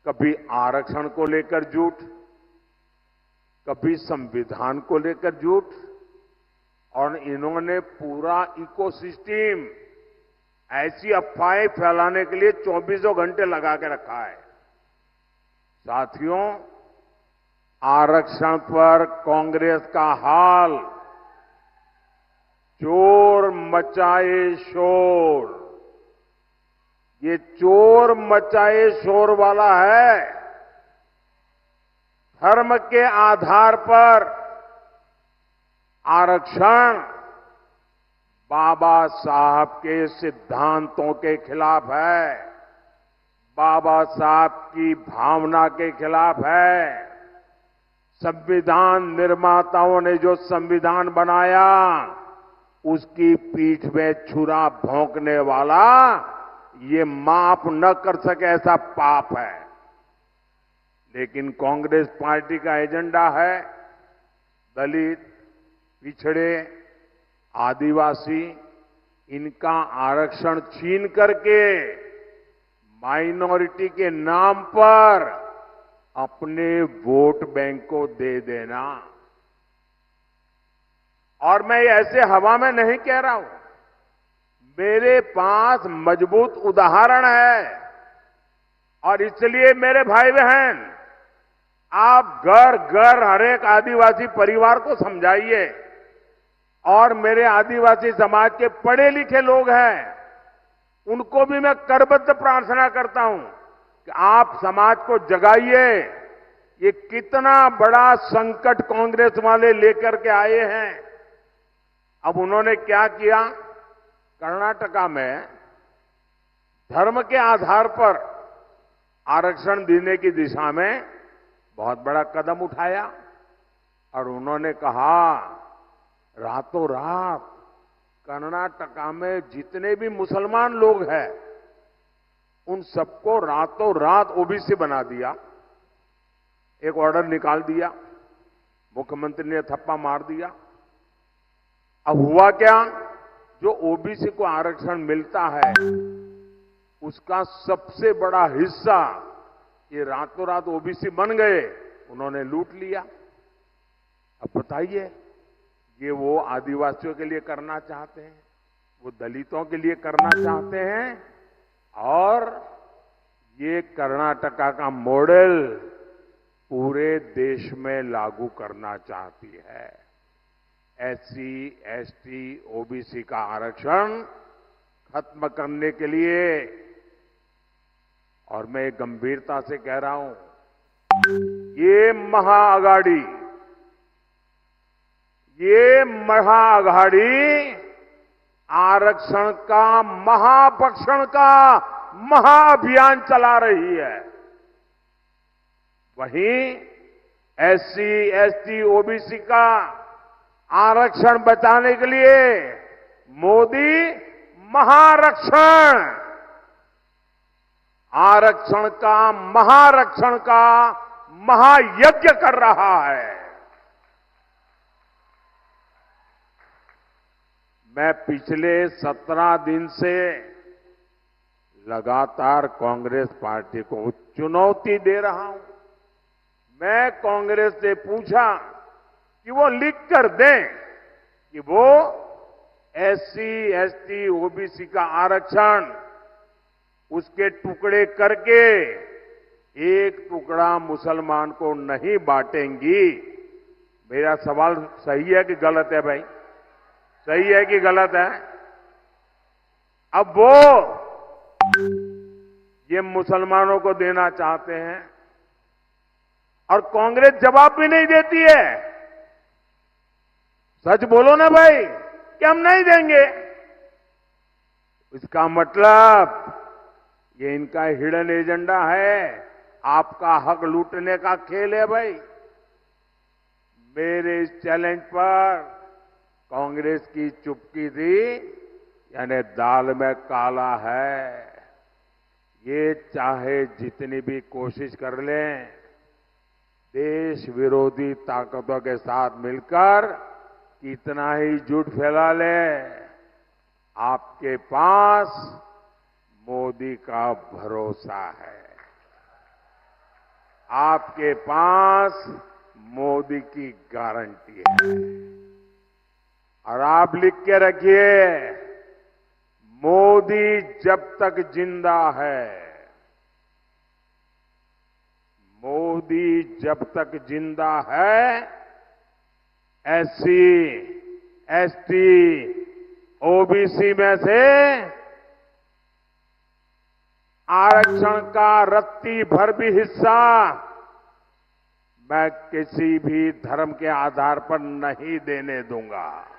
कभी आरक्षण को लेकर झूठ, कभी संविधान को लेकर झूठ, और इन्होंने पूरा इकोसिस्टम ऐसी अफवाहें फैलाने के लिए 24 घंटे लगा के रखा है। साथियों, आरक्षण पर कांग्रेस का हाल चोर मचाए शोर, ये चोर मचाए शोर वाला है। धर्म के आधार पर आरक्षण बाबा साहब के सिद्धांतों के खिलाफ है, बाबा साहब की भावना के खिलाफ है। संविधान निर्माताओं ने जो संविधान बनाया, उसकी पीठ में छुरा भोंकने वाला ये माफ न कर सके ऐसा पाप है। लेकिन कांग्रेस पार्टी का एजेंडा है दलित, पिछड़े, आदिवासी, इनका आरक्षण छीन करके माइनॉरिटी के नाम पर अपने वोट बैंक को दे देना। और मैं ऐसे हवा में नहीं कह रहा हूं, मेरे पास मजबूत उदाहरण है। और इसलिए मेरे भाई बहन, आप घर घर हर एक आदिवासी परिवार को समझाइए, और मेरे आदिवासी समाज के पढ़े लिखे लोग हैं, उनको भी मैं करबद्ध प्रार्थना करता हूं कि आप समाज को जगाइए। ये कितना बड़ा संकट कांग्रेस वाले लेकर के आए हैं। अब उन्होंने क्या किया, कर्नाटका में धर्म के आधार पर आरक्षण देने की दिशा में बहुत बड़ा कदम उठाया, और उन्होंने कहा रातों रात कर्नाटका में जितने भी मुसलमान लोग हैं, उन सबको रातों रात ओबीसी बना दिया। एक ऑर्डर निकाल दिया, मुख्यमंत्री ने थप्पा मार दिया। अब हुआ क्या, जो ओबीसी को आरक्षण मिलता है, उसका सबसे बड़ा हिस्सा ये रातों रात ओबीसी बन गए, उन्होंने लूट लिया। अब बताइए, ये वो आदिवासियों के लिए करना चाहते हैं, वो दलितों के लिए करना चाहते हैं, और ये कर्नाटका का मॉडल पूरे देश में लागू करना चाहती है। एससी, एसटी, ओबीसी का आरक्षण खत्म करने के लिए। और मैं गंभीरता से कह रहा हूं, ये महाअघाड़ी आरक्षण का महाभक्षण का महाअभियान चला रही है। वहीं एससी, एसटी, ओबीसी का आरक्षण बचाने के लिए मोदी आरक्षण का महायज्ञ कर रहा है। मैं पिछले 17 दिन से लगातार कांग्रेस पार्टी को चुनौती दे रहा हूं। मैं कांग्रेस से पूछा कि वो लिख कर दें कि वो एससी, एसटी, ओबीसी का आरक्षण उसके टुकड़े करके एक टुकड़ा मुसलमान को नहीं बांटेंगी। मेरा सवाल सही है कि गलत है भाई? सही है कि गलत है? अब वो ये मुसलमानों को देना चाहते हैं, और कांग्रेस जवाब भी नहीं देती है। सच बोलो ना भाई कि हम नहीं देंगे। इसका मतलब ये इनका हिडन एजेंडा है, आपका हक लूटने का खेल है भाई। मेरे इस चैलेंज पर कांग्रेस की चुप्पी थी, यानी दाल में काला है। ये चाहे जितनी भी कोशिश कर लें, देश विरोधी ताकतों के साथ मिलकर कितना ही झूठ फैला ले, आपके पास मोदी का भरोसा है। आपके पास मोदी की गारंटी है। और आप लिख के रखिए, मोदी जब तक जिंदा है, मोदी जब तक जिंदा है, एससी, एसटी, ओबीसी में से आरक्षण का रत्ती भर भी हिस्सा मैं किसी भी धर्म के आधार पर नहीं देने दूंगा।